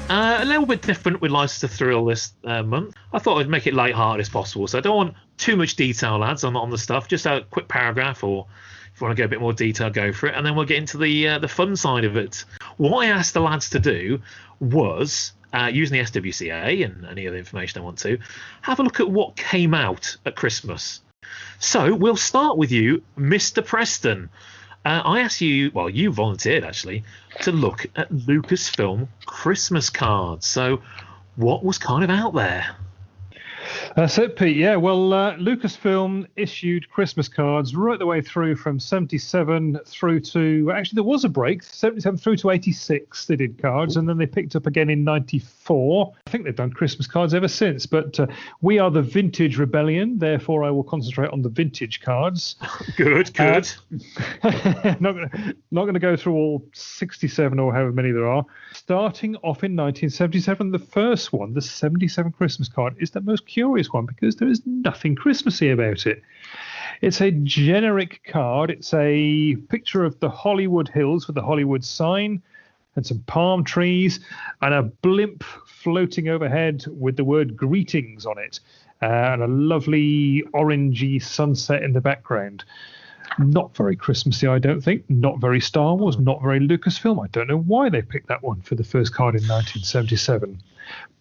A little bit different with License to Thrill this month. I thought I'd make it light-hearted as possible, so I don't want too much detail, lads, on the stuff. Just a quick paragraph, or if you want to go a bit more detail, go for it, and then we'll get into the fun side of it. What I asked the lads to do was, using the SWCA and any other information I want to, have a look at what came out at Christmas. So we'll start with you, Mr. Preston. I asked you, well, you volunteered actually, to look at Lucasfilm Christmas cards. So what was kind of out there? That's it, Pete. Yeah, well, Lucasfilm issued Christmas cards right the way through from 77 through to... Actually, there was a break. 77 through to 86 they did cards, and then they picked up again in 94. I think they've done Christmas cards ever since, but we are the Vintage Rebellion. Therefore, I will concentrate on the vintage cards. Good. Not going to go through all 67 or however many there are. Starting off in 1977, the first one, the 77 Christmas card, is the most curious one because there is nothing Christmassy about it. It's a generic card. It's a picture of the Hollywood Hills with the Hollywood sign and some palm trees and a blimp floating overhead with the word greetings on it, and a lovely orangey sunset in the background. Not very Christmassy, I don't think. Not very Star Wars, not very Lucasfilm. I don't know why they picked that one for the first card in 1977.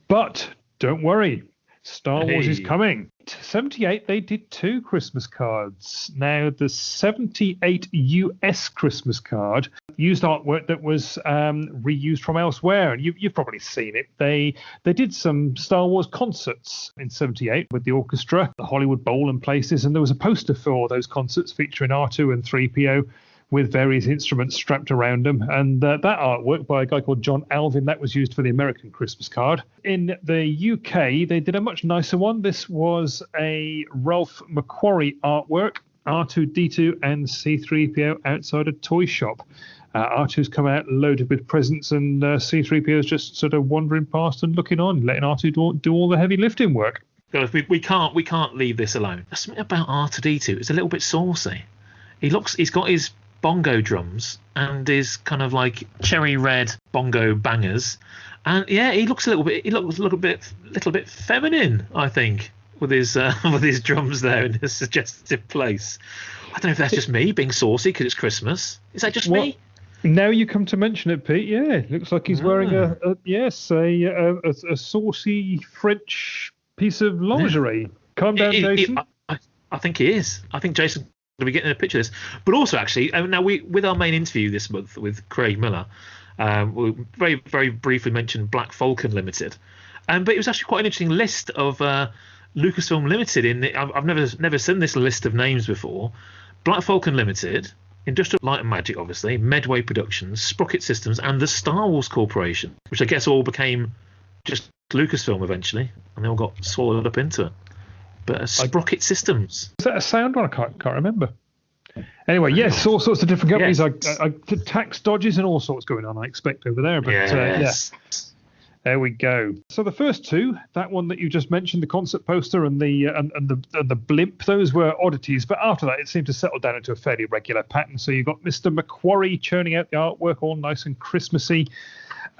But don't worry, Star Wars is coming. 78, they did 2 Christmas cards. Now, the 78 US Christmas card used artwork that was reused from elsewhere, and you've probably seen it. They did some Star Wars concerts in 78 with the orchestra, the Hollywood Bowl and places, and there was a poster for those concerts featuring R2 and 3PO with various instruments strapped around them. And that artwork by a guy called John Alvin, that was used for the American Christmas card. In the UK, they did a much nicer one. This was a Ralph McQuarrie artwork, R2-D2 and C-3PO outside a toy shop. R2's come out loaded with presents, and C-3PO's just sort of wandering past and looking on, letting R2 do all the heavy lifting work. We can't leave this alone. There's something about R2-D2. It's a little bit saucy. He's got his bongo drums and his kind of like cherry red bongo bangers, and yeah, he looks a little bit feminine, I think, with his drums there in a suggestive place. I don't know if that's just me being saucy because it's Christmas. Is that just me? Now you come to mention it, Pete. Yeah, it looks like he's wearing a saucy French piece of lingerie. Yeah. Calm down, Jason. I think he is. I think Jason to be getting a picture of this, but also actually now with our main interview this month with Craig Miller, we very, very briefly mentioned Black Falcon Limited, but it was actually quite an interesting list of Lucasfilm Limited. I've never seen this list of names before. Black Falcon Limited, Industrial Light and Magic, obviously, Medway Productions, Sprocket Systems, and the Star Wars Corporation, which I guess all became just Lucasfilm eventually, and they all got swallowed up into it. But Sprocket Systems. Is that a sound one? I can't remember. Anyway, yes, all sorts of different companies. Yes. Tax dodges and all sorts going on, I expect, over there. But yes. There we go. So the first 2, that one that you just mentioned, the concert poster and the blimp, those were oddities. But after that, it seemed to settle down into a fairly regular pattern. So you've got Mr. McQuarrie churning out the artwork, all nice and Christmassy.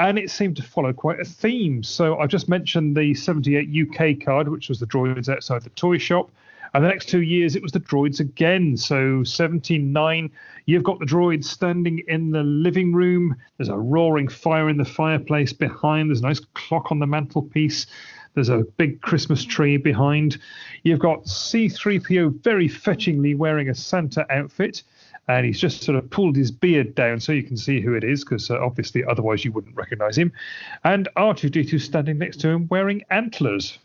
And it seemed to follow quite a theme. So I've just mentioned the 78 UK card, which was the droids outside the toy shop. And the next 2 years, it was the droids again. So 79, you've got the droids standing in the living room. There's a roaring fire in the fireplace behind. There's a nice clock on the mantelpiece. There's a big Christmas tree behind. You've got C-3PO very fetchingly wearing a Santa outfit. And he's just sort of pulled his beard down so you can see who it is, because obviously otherwise you wouldn't recognize him. And R2-D2 standing next to him wearing antlers.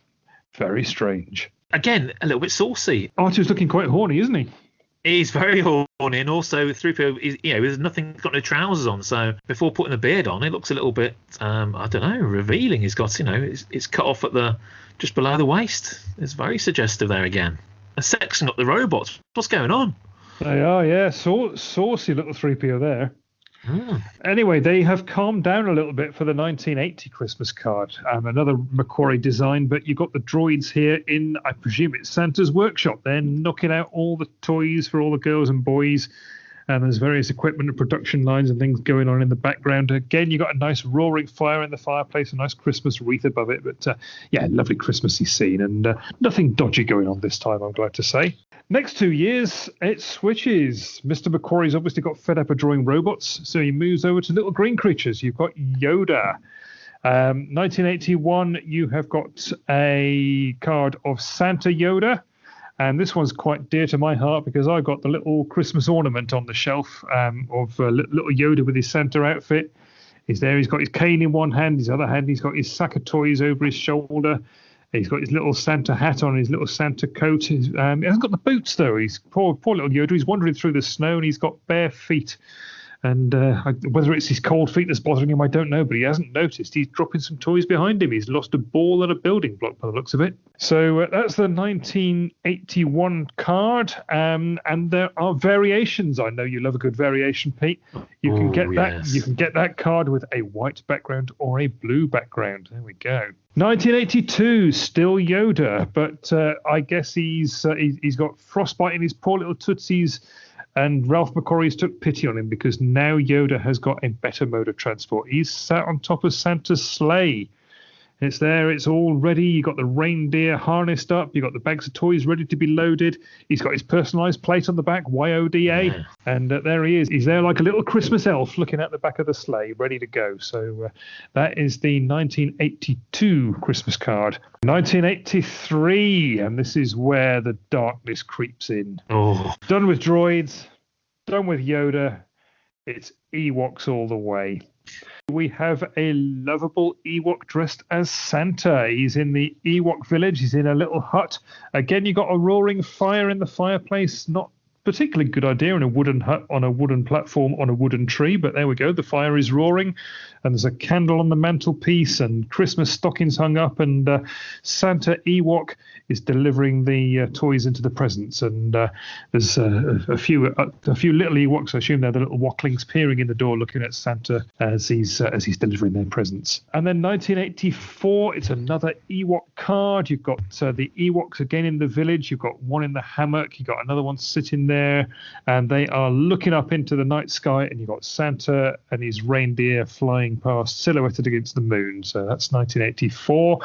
Very strange. Again, a little bit saucy. R2's looking quite horny, isn't he? He's very horny, and also 3PO, there's nothing, got no trousers on. So before putting the beard on, it looks a little bit, I don't know, revealing. He's got, it's cut off at just below the waist. It's very suggestive there again. And sexing up the robots. What's going on? They are, yeah. Saucy little 3PO there. Anyway, they have calmed down a little bit for the 1980 Christmas card. Another McQuarrie design, but you've got the droids here in, I presume it's Santa's workshop. They're knocking out all the toys for all the girls and boys. and there's various equipment and production lines and things going on in the background. Again, you got a nice roaring fire in the fireplace, a nice Christmas wreath above it. But lovely Christmassy scene, and nothing dodgy going on this time, I'm glad to say. Next 2 years, it switches. Mr. McQuarrie's obviously got fed up of drawing robots, so he moves over to little green creatures. You've got Yoda. 1981, you have got a card of Santa Yoda. And this one's quite dear to my heart because I've got the little Christmas ornament on the shelf of little Yoda with his Santa outfit. He's there. He's got his cane in one hand. His other hand, he's got his sack of toys over his shoulder. He's got his little Santa hat on, his little Santa coat. He hasn't got the boots, though. He's poor little Yoda. He's wandering through the snow, and he's got bare feet. And whether it's his cold feet that's bothering him, I don't know. But he hasn't noticed. He's dropping some toys behind him. He's lost a ball and a building block by the looks of it. So that's the 1981 card. And there are variations. I know you love a good variation, Pete. You can get that. You can get that card with a white background or a blue background. There we go. 1982, still Yoda, but I guess he's got frostbite in his poor little tootsies. And Ralph McQuarrie's took pity on him because now Yoda has got a better mode of transport. He's sat on top of Santa's sleigh. It's there. It's all ready. You got the reindeer harnessed up. You got the bags of toys ready to be loaded. He's got his personalised plate on the back, YODA. Yeah. And there he is. He's there like a little Christmas elf looking at the back of the sleigh, ready to go. So that is the 1982 Christmas card. 1983, and this is where the darkness creeps in. Oh. Done with droids, done with Yoda. It's Ewoks all the way. We have a lovable Ewok dressed as Santa. He's in the Ewok village. He's in a little hut. Again, you got a roaring fire in the fireplace. Not particularly good idea in a wooden hut on a wooden platform on a wooden tree, but there we go. The fire is roaring, and there's a candle on the mantelpiece, and Christmas stockings hung up, and Santa Ewok is delivering the toys into the presents, and there's a few little Ewoks. I assume they're the little Wocklings peering in the door, looking at Santa as he's delivering their presents. And then 1984, it's another Ewok card. You've got the Ewoks again in the village. You've got one in the hammock. You've got another one sitting there, and they are looking up into the night sky, and you've got Santa and his reindeer flying past, silhouetted against the moon. So that's 1984.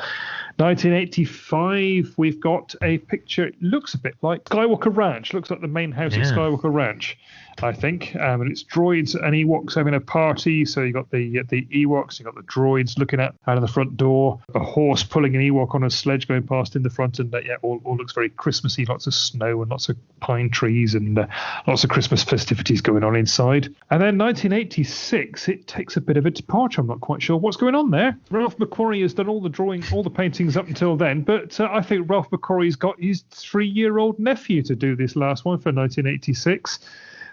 1985, we've got a picture. It looks a bit like Skywalker Ranch. Looks like the main house at Skywalker Ranch, I think. And it's droids and Ewoks having a party. So you got the Ewoks, you got the droids looking out of the front door, a horse pulling an Ewok on a sledge going past in the front, and all looks very Christmassy. Lots of snow and lots of pine trees and lots of Christmas festivities going on inside. And then 1986, it takes a bit of a departure. I'm not quite sure what's going on there. Ralph McQuarrie has done all the drawing, all the paintings up until then, but I think Ralph McQuarrie's got his 3-year-old nephew to do this last one for 1986.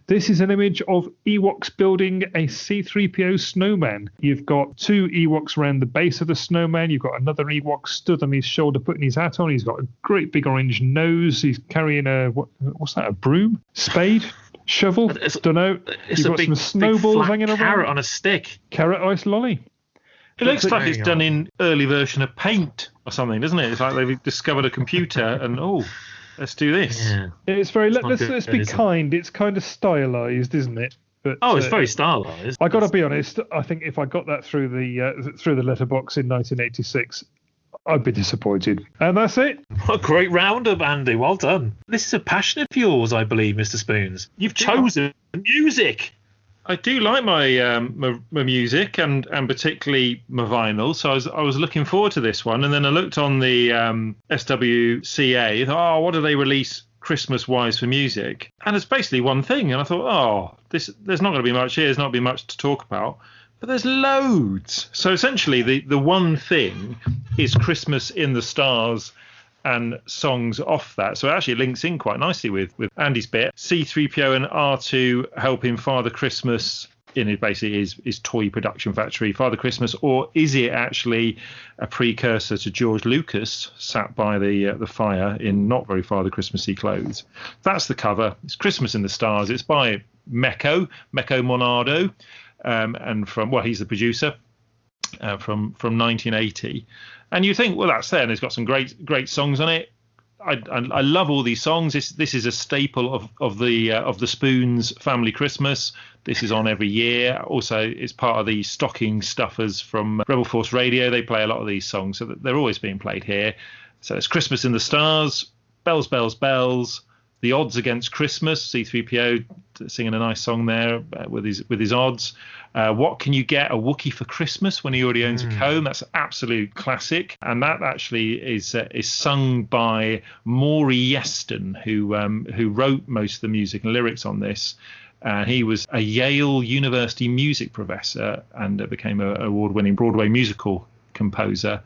This is an image of Ewoks building a C-3PO snowman. You've got 2 Ewoks around the base of the snowman. You've got another Ewok stood on his shoulder putting his hat on. He's got a great big orange nose. He's carrying what's that, a broom? Spade? Shovel? Don't know. You've got some snowballs hanging around. Carrot on a stick. Carrot ice lolly. It looks like it's done in early version of Paint or something, doesn't it? It's like they've discovered a computer and, let's do this. Yeah. It's very. Let's be kind. It's kind of stylized, isn't it? But, it's very stylized. I got to be honest. I think if I got that through the letterbox in 1986, I'd be disappointed. And that's it. What a great roundup, Andy. Well done. This is a passion of yours, I believe, Mr. Spoons. You've chosen music. I do like my my music and particularly my vinyl, so I was looking forward to this one, and then I looked on the SWCA. Thought, what do they release Christmas-wise for music? And it's basically one thing, and I thought, there's not going to be much here. There's not going to be much to talk about, but there's loads. So essentially, the one thing is Christmas in the Stars and songs off that. So it actually links in quite nicely with Andy's bit. C-3PO and R2 helping Father Christmas in it basically his toy production factory, Father Christmas, or is it actually a precursor to George Lucas sat by the fire in not very Father Christmassy clothes? That's the cover. It's Christmas in the Stars. It's by Mecco Monardo, and he's the producer. From 1980, and you think, well, that's there, and it's got some great songs on it. I love all these songs. This is a staple of the Spoons family Christmas. This is on every year. Also, it's part of the stocking stuffers from Rebel Force Radio. They play a lot of these songs, so they're always being played here. So it's Christmas in the Stars, Bells, Bells, Bells, The Odds Against Christmas, C-3PO singing a nice song there with his odds. What Can You Get a Wookiee for Christmas when he already owns a comb? That's an absolute classic. And that actually is sung by Maury Yeston, who wrote most of the music and lyrics on this. He was a Yale University music professor and became an award-winning Broadway musical composer.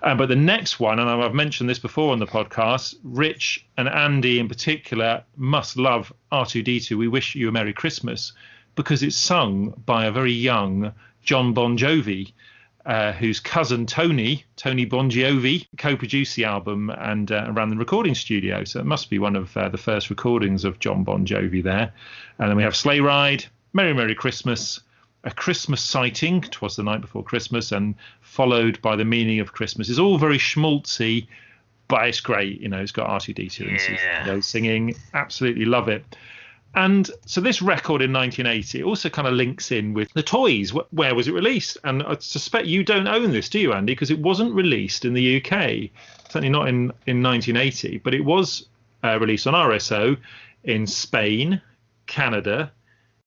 But the next one, and I've mentioned this before on the podcast, Rich and Andy in particular must love R2-D2, We Wish You a Merry Christmas, because it's sung by a very young John Bon Jovi, whose cousin Tony Bon Jovi co-produced the album and ran the recording studio. So it must be one of the first recordings of John Bon Jovi there. And then we have Sleigh Ride, Merry Merry Christmas, A Christmas Sighting, 'Twas the Night Before Christmas, and followed by The Meaning of Christmas. It's all very schmaltzy, but it's great. It's got R2-D2 and singing. Absolutely love it. And so this record in 1980 also kind of links in with the toys. Where was it released? And I suspect you don't own this, do you, Andy? Because it wasn't released in the UK, certainly not in 1980, but it was released on RSO in Spain, Canada,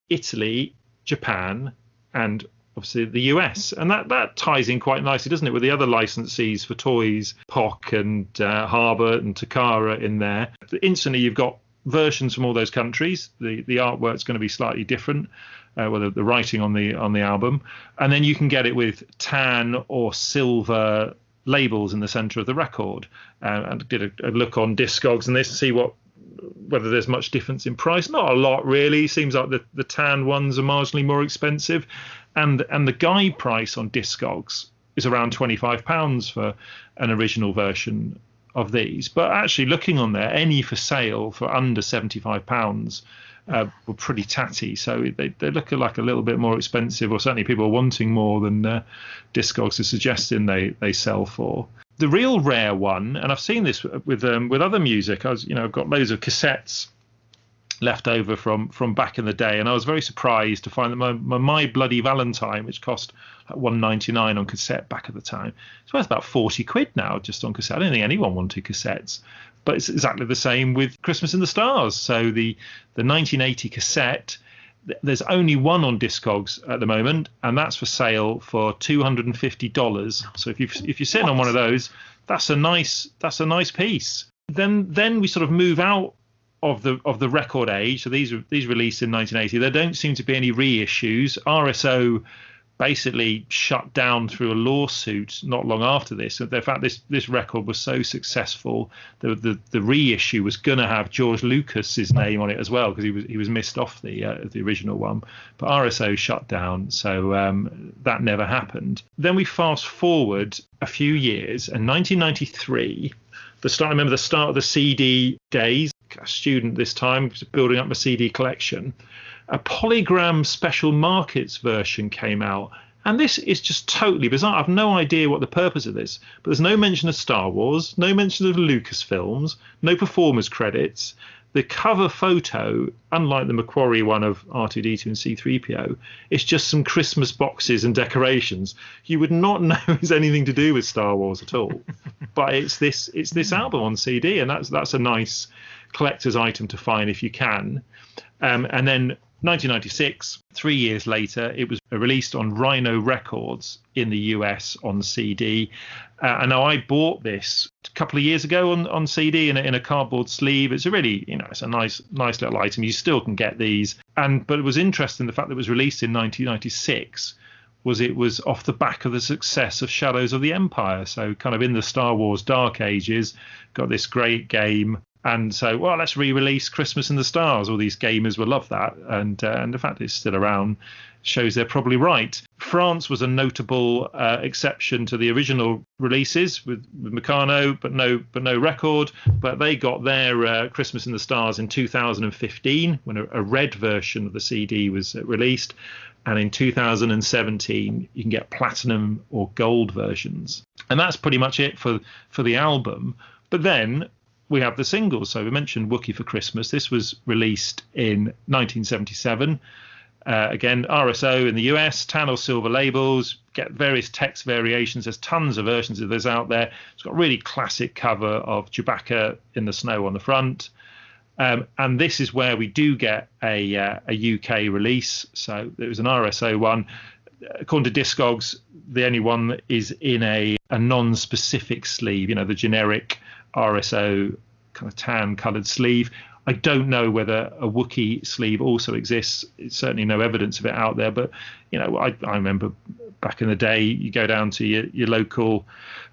Italy, Japan, and obviously the US. And that ties in quite nicely, doesn't it, with the other licensees for toys, POC and Harbour and Takara in there. Instantly, you've got versions from all those countries. The artwork's going to be slightly different, the writing on the album, and then you can get it with tan or silver labels in the center of the record. And did a look on Discogs and this to see whether there's much difference in price. Not a lot, really. Seems like the tan ones are marginally more expensive, and the guide price on Discogs is around £25 for an original version of these. But actually, looking on there, any for sale for under £75 were pretty tatty. So they look like a little bit more expensive, or certainly people are wanting more than Discogs are suggesting they sell for. The real rare one, and I've seen this with other music. I've got loads of cassettes left over from back in the day, and I was very surprised to find that my Bloody Valentine, which cost like £1.99 on cassette back at the time, it's worth about £40 now just on cassette. I don't think anyone wanted cassettes, but it's exactly the same with Christmas in the Stars. So the 1980 cassette, there's only one on Discogs at the moment, and that's for sale for $250. So if you're sitting on one of those, that's a nice piece. Then we sort of move out of the record age. So these released in 1980. There don't seem to be any reissues. RSO basically shut down through a lawsuit not long after this. In fact, this record was so successful, the reissue was going to have George Lucas's name on it as well, because he was missed off the original one. But RSO shut down, so that never happened. Then we fast forward a few years, and 1993. I remember the start of the CD days. A student this time, building up my CD collection. A Polygram Special Markets version came out, and this is just totally bizarre. I've no idea what the purpose of this, but there's no mention of Star Wars, no mention of Lucasfilms, no performers credits. The cover photo, unlike the Macquarie one of R2-D2 and C-3PO, it's just some Christmas boxes and decorations. You would not know it's anything to do with Star Wars at all. But it's this album on CD, and that's a nice collector's item to find if you can. And then 1996, 3 years later, it was released on Rhino Records in the US on CD. And now I bought this a couple of years ago on CD in a cardboard sleeve. It's a really, it's a nice little item. You still can get these. But it was interesting, the fact that it was released in 1996 it was off the back of the success of Shadows of the Empire. So kind of in the Star Wars Dark Ages, got this great game. And so, let's re-release Christmas in the Stars. All these gamers will love that. And the fact it's still around shows they're probably right. France was a notable exception to the original releases with Meccano, but no record. But they got their Christmas in the Stars in 2015 when a red version of the CD was released. And in 2017, you can get platinum or gold versions. And that's pretty much it for the album. But then we have the singles. So we mentioned Wookiee for Christmas. This was released in 1977. Again, RSO in the US, tan or silver labels, get various text variations. There's tons of versions of this out there. It's got a really classic cover of Chewbacca in the snow on the front. And this is where we do get a UK release. So it was an RSO one. According to Discogs, the only one that is in a non-specific sleeve, the generic RSO kind of tan coloured sleeve. I don't know whether a Wookiee sleeve also exists. It's certainly no evidence of it out there. But, I remember back in the day, you go down to your local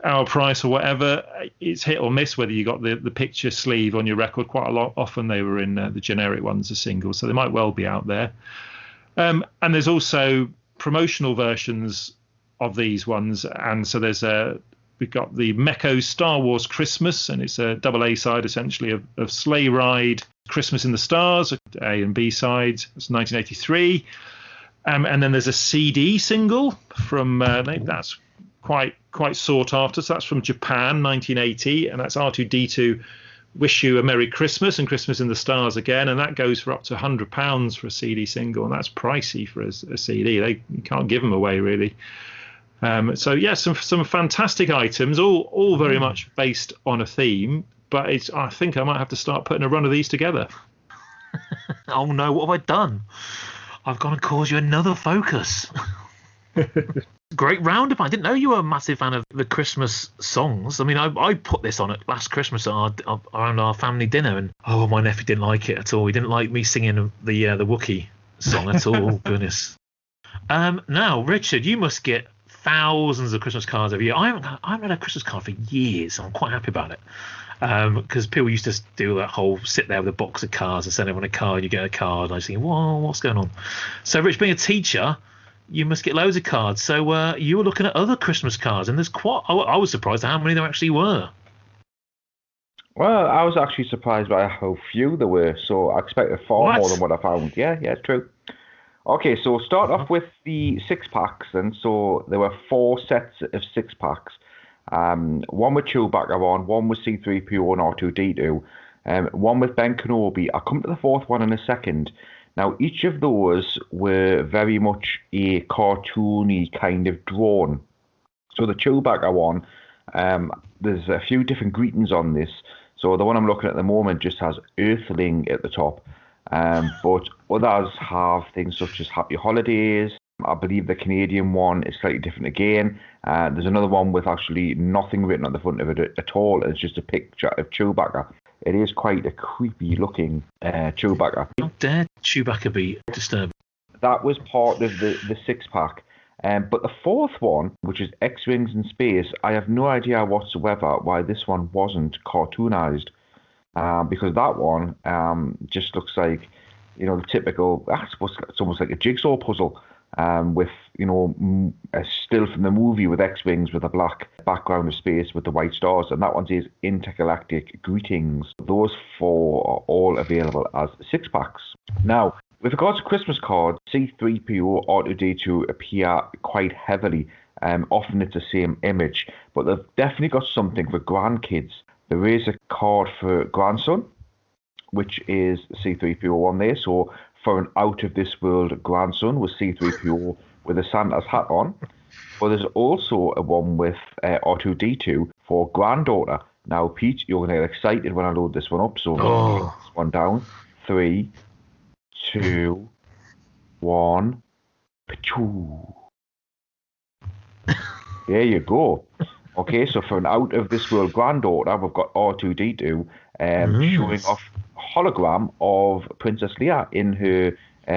Our Price or whatever. It's hit or miss whether you got the picture sleeve on your record. Quite a lot. Often they were in the generic ones, the singles. So they might well be out there. And there's also promotional versions of these ones. And so we've got the Mecco Star Wars Christmas, and it's a double A side essentially of Sleigh Ride Christmas in the Stars, A and B sides. It's 1983. And then there's a CD single from that's quite sought after. So that's from Japan, 1980, and that's R2D2 Wish You a Merry Christmas and Christmas in the Stars again, and that goes for up to £100 for a CD single, and that's pricey for a CD. You can't give them away really. So yeah, some fantastic items, all very much based on a theme. But I think I might have to start putting a run of these together. Oh no, what have I done? I've gone and caused you another focus. Great roundup. I didn't know you were a massive fan of the Christmas songs. I mean, I put this on at last Christmas around our family dinner, and my nephew didn't like it at all. He didn't like me singing the Wookiee song at all. Goodness. Now, Richard, you must get thousands of Christmas cards every year. I haven't had a Christmas card for years. So I'm quite happy about it. Because people used to do that whole sit there with a box of cards and send everyone a card, you get a card. And I was thinking, whoa, what's going on? So, Rich, being a teacher, you must get loads of cards. So you were looking at other Christmas cards, and there's I was surprised at how many there actually were. Well, I was actually surprised by how few there were. So I expected far more than what I found. Yeah, true. Okay, so start off with the 6-packs, and so there were 4 sets of 6-packs. One with Chewbacca on, one with C-3PO and R2-D2, one with Ben Kenobi. I'll come to the 4th one in a second. Now, each of those were very much a cartoony kind of drawn. So the Chewbacca one, there's a few different greetings on this. So the one I'm looking at the moment just has Earthling at the top. But others have things such as Happy Holidays. I believe the Canadian one is slightly different again. There's another one with actually nothing written on the front of it at all. It's just a picture of Chewbacca. It is quite a creepy looking Chewbacca. How dare Chewbacca be disturbing? That was part of the 6-pack. But the 4th one, which is X-Wings in Space, I have no idea whatsoever why this one wasn't cartoonized. Because that one just looks like, the typical, I suppose it's almost like a jigsaw puzzle with, a still from the movie with X-Wings with a black background of space with the white stars. And that one says Intergalactic Greetings. Those 4 are all available as 6-packs. Now, with regards to Christmas cards, C-3PO, R2-D2 appear quite heavily. Often it's the same image, but they've definitely got something for grandkids. There is a card for grandson, which is C-3PO on there. So for an out-of-this-world grandson with C-3PO with a Santa's hat on. But there's also a one with R2-D2 for granddaughter. Now, Pete, you're going to get excited when I load this one up. So write this one down. 3, 2, 1. Pachoo. There you go. Okay, so for an out-of-this-world granddaughter, we've got R2-D2 showing off a hologram of Princess Leia in her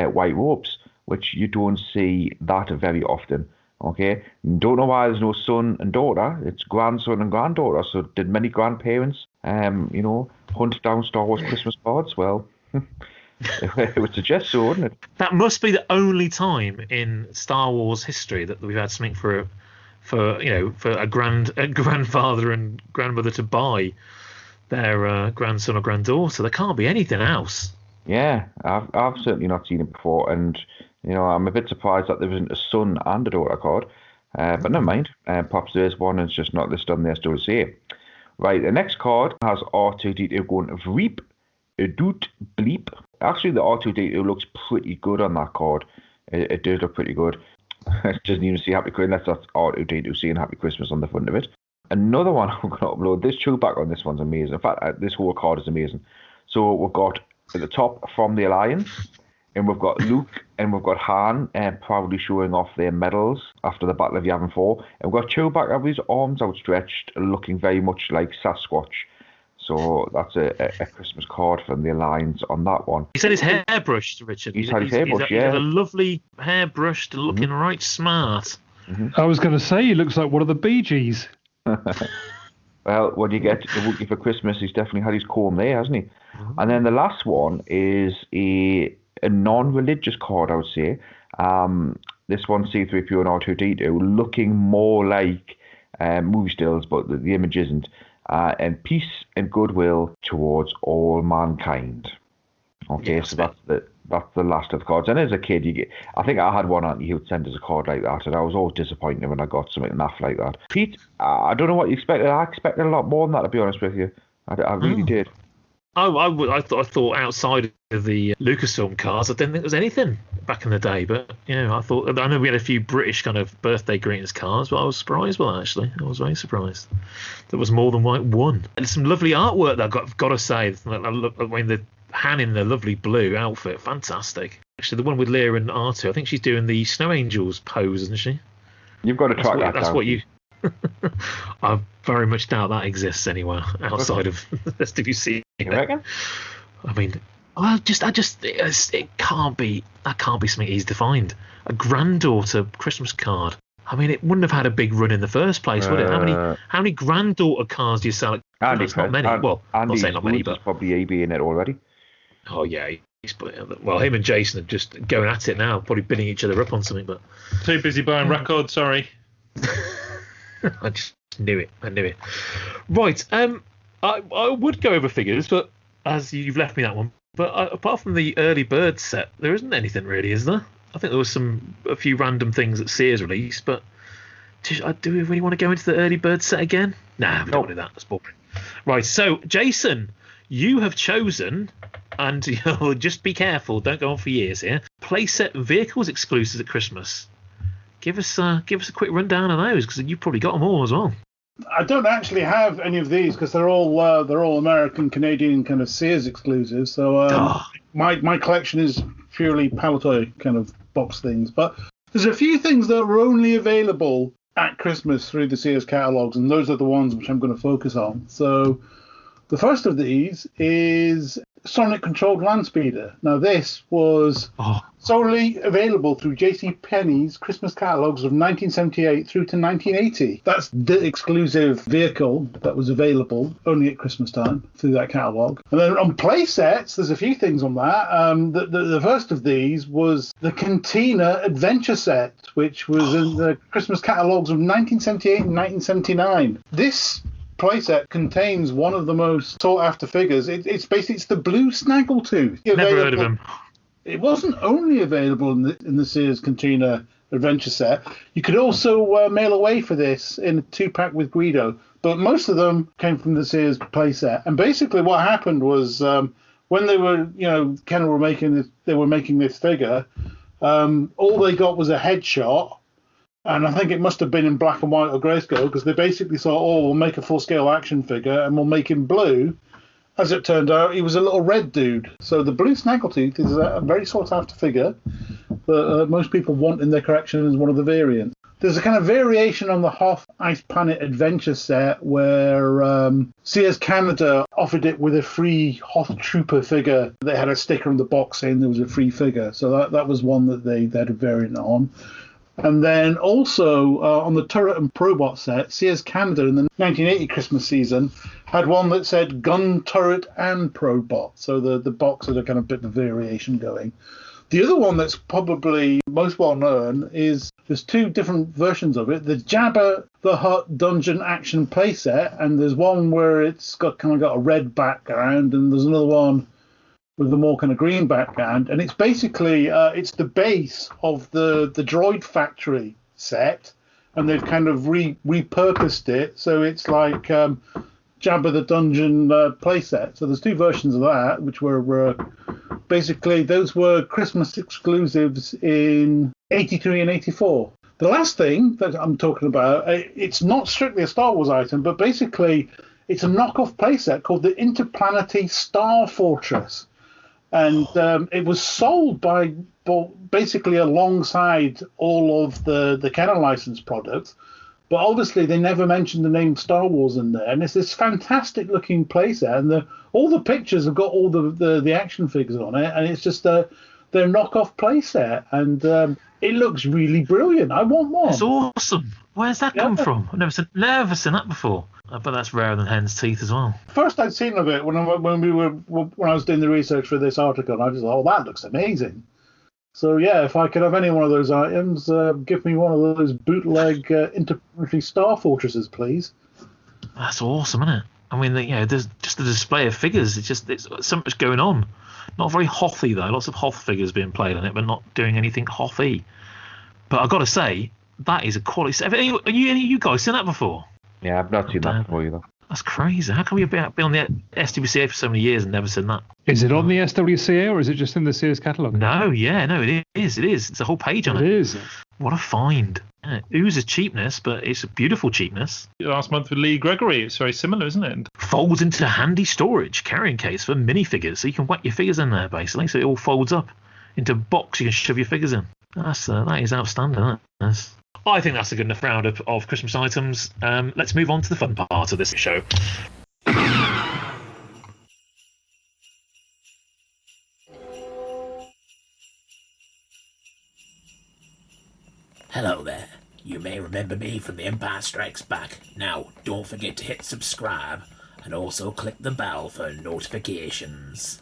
white robes, which you don't see that very often. Okay, don't know why there's no son and daughter. It's grandson and granddaughter. So did many grandparents, hunt down Star Wars Christmas cards? Well, it would suggest so, wouldn't it? That must be the only time in Star Wars history that we've had something for a grandfather and grandmother to buy their grandson or granddaughter. There can't be anything else. Yeah, I've certainly not seen it before, and I'm a bit surprised that there isn't a son and a daughter card. But never mind. Perhaps there is one, and it's just not listed on there still to say. Right, the next card has R2D2 going Vreep, Doot, Bleep. Actually, the R2D2 looks pretty good on that card. It does look pretty good. It doesn't even say Happy Christmas. That's R2D2 saying Happy Christmas on the front of it. Another one I'm going to upload. This Chewbacca on this one's amazing. In fact, this whole card is amazing. So we've got at the top From the Alliance, and we've got Luke and we've got Han proudly showing off their medals after the Battle of Yavin 4. And we've got Chewbacca with his arms outstretched, looking very much like Sasquatch. So that's a Christmas card from the Alliance on that one. He's had his hair brushed, Richard. He's had his hair brushed, He's had a lovely hair brushed, looking right smart. I was going to say, he looks like one of the Bee Gees. Well, when you get the Wookiee for Christmas, he's definitely had his comb there, hasn't he? And then the last one is a non-religious card, I would say. This one, C-3PO and R2-D2, looking more like movie stills, but the image isn't. And peace and goodwill towards all mankind. Okay, yes, so that's the last of the cards. And as a kid, I think I had one auntie who would send us a card like that, and I was always disappointed when I got something naff like that. Pete, I don't know what you expected. I expected a lot more than that, to be honest with you. I really did. I thought outside of the Lucasfilm cards, I didn't think there was anything back in the day. But I know we had a few British kind of birthday greetings cards, but I was surprised with that, actually. I was very surprised. There was more than one. And some lovely artwork that I've got to say. The Han in the lovely blue outfit, fantastic. Actually, the one with Leia and R2, I think she's doing the Snow Angels pose, isn't she? You've got to track that down. That's what you. I very much doubt that exists anywhere outside of the SWC. You reckon? I mean, it can't be. That can't be something easy to find. A granddaughter Christmas card. I mean, it wouldn't have had a big run in the first place, would it? How many granddaughter cards do you sell? It's not many. I'm not saying not many, but probably AB in it already. Oh yeah, him and Jason are just going at it now, probably bidding each other up on something. But too busy buying records. Sorry. I just knew it. Right. I would go over figures, but as you've left me that one. But apart from the early bird set, there isn't anything really, is there? I think there was a few random things that Sears released, but do we really want to go into the early bird set again? Nah, we don't want to do that. That's boring. Right. So, Jason, you have chosen, and just be careful, don't go on for years here. Playset vehicles exclusives at Christmas. Give us a quick rundown of those, because you've probably got them all as well. I don't actually have any of these because they're all American, Canadian kind of Sears exclusives. So my collection is purely Palatoy kind of box things. But there's a few things that were only available at Christmas through the Sears catalogs, and those are the ones which I'm going to focus on. So the first of these is Sonic Controlled Land Speeder. Now this was solely available through JCPenney's Christmas catalogs of 1978 through to 1980. That's the exclusive vehicle that was available only at Christmas time through that catalog. And then on play sets, there's a few things on that. The first of these was the Cantina Adventure Set, which was in the Christmas catalogs of 1978 and 1979. This playset contains one of the most sought after figures. It's the blue Snaggletooth. Never heard of him. It wasn't only available in the Sears Cantina Adventure Set. You could also mail away for this in a 2-pack with Guido, but most of them came from the Sears playset. And basically, what happened was when they were, Kenner were making this figure. All they got was a headshot. And I think it must have been in black and white or grayscale because they basically thought, we'll make a full-scale action figure and we'll make him blue. As it turned out, he was a little red dude. So the blue Snaggletooth is a very sought-after figure that most people want in their collection as one of the variants. There's a kind of variation on the Hoth Ice Planet Adventure set where Sears Canada offered it with a free Hoth Trooper figure. They had a sticker on the box saying there was a free figure. So that was one that they had a variant on. And then also on the Turret and Probot set, Sears Canada in the 1980 Christmas season had one that said Gun, Turret and Probot. So the box had a kind of bit of variation going. The other one that's probably most well known is there's two different versions of it. The Jabba the Hutt Dungeon Action playset, and there's one where it's got a red background, and there's another one with the more kind of green background, and it's basically it's the base of the Droid Factory set, and they've kind of repurposed it so it's like Jabba the Dungeon playset. So there's two versions of that, which were basically those were Christmas exclusives in 83 and 84. The last thing that I'm talking about, it's not strictly a Star Wars item, but basically it's a knockoff playset called the Interplanetary Star Fortress. And it was sold basically alongside all of the Canon license products. But obviously they never mentioned the name Star Wars in there. And it's this fantastic looking playset. And all the pictures have got all the action figures on it. And it's just their knockoff playset. And it looks really brilliant. I want one. It's awesome. Where's that come from? I've never seen that before. But that's rarer than hen's teeth as well. First I'd seen of it when I was doing the research for this article, and I just thought, oh, that looks amazing. So yeah, if I could have any one of those items, give me one of those bootleg Interplanetary Star Fortresses, please. That's awesome, isn't it? I mean, there's just the display of figures. It's so much going on. Not very Hothy though. Lots of Hoth figures being played on it, but not doing anything Hothy. But I've got to say, that is a quality set. Have you guys seen that before? Yeah, I've not seen that before either. That's crazy. How come you've been on the SWCA for so many years and never seen that? Is it on the SWCA or is it just in the Sears catalogue? No, it is. It's a whole page on it. It is. What a find. Yeah, it oozes cheapness, but it's a beautiful cheapness. Last month with Lee Gregory, it's very similar, isn't it? Folds into handy storage carrying case for minifigures, so you can whack your figures in there basically. So it all folds up into a box you can shove your figures in. That is outstanding. I think that's a good enough roundup of Christmas items. Let's move on to the fun part of this show. Hello there. You may remember me from The Empire Strikes Back. Now, don't forget to hit subscribe and also click the bell for notifications.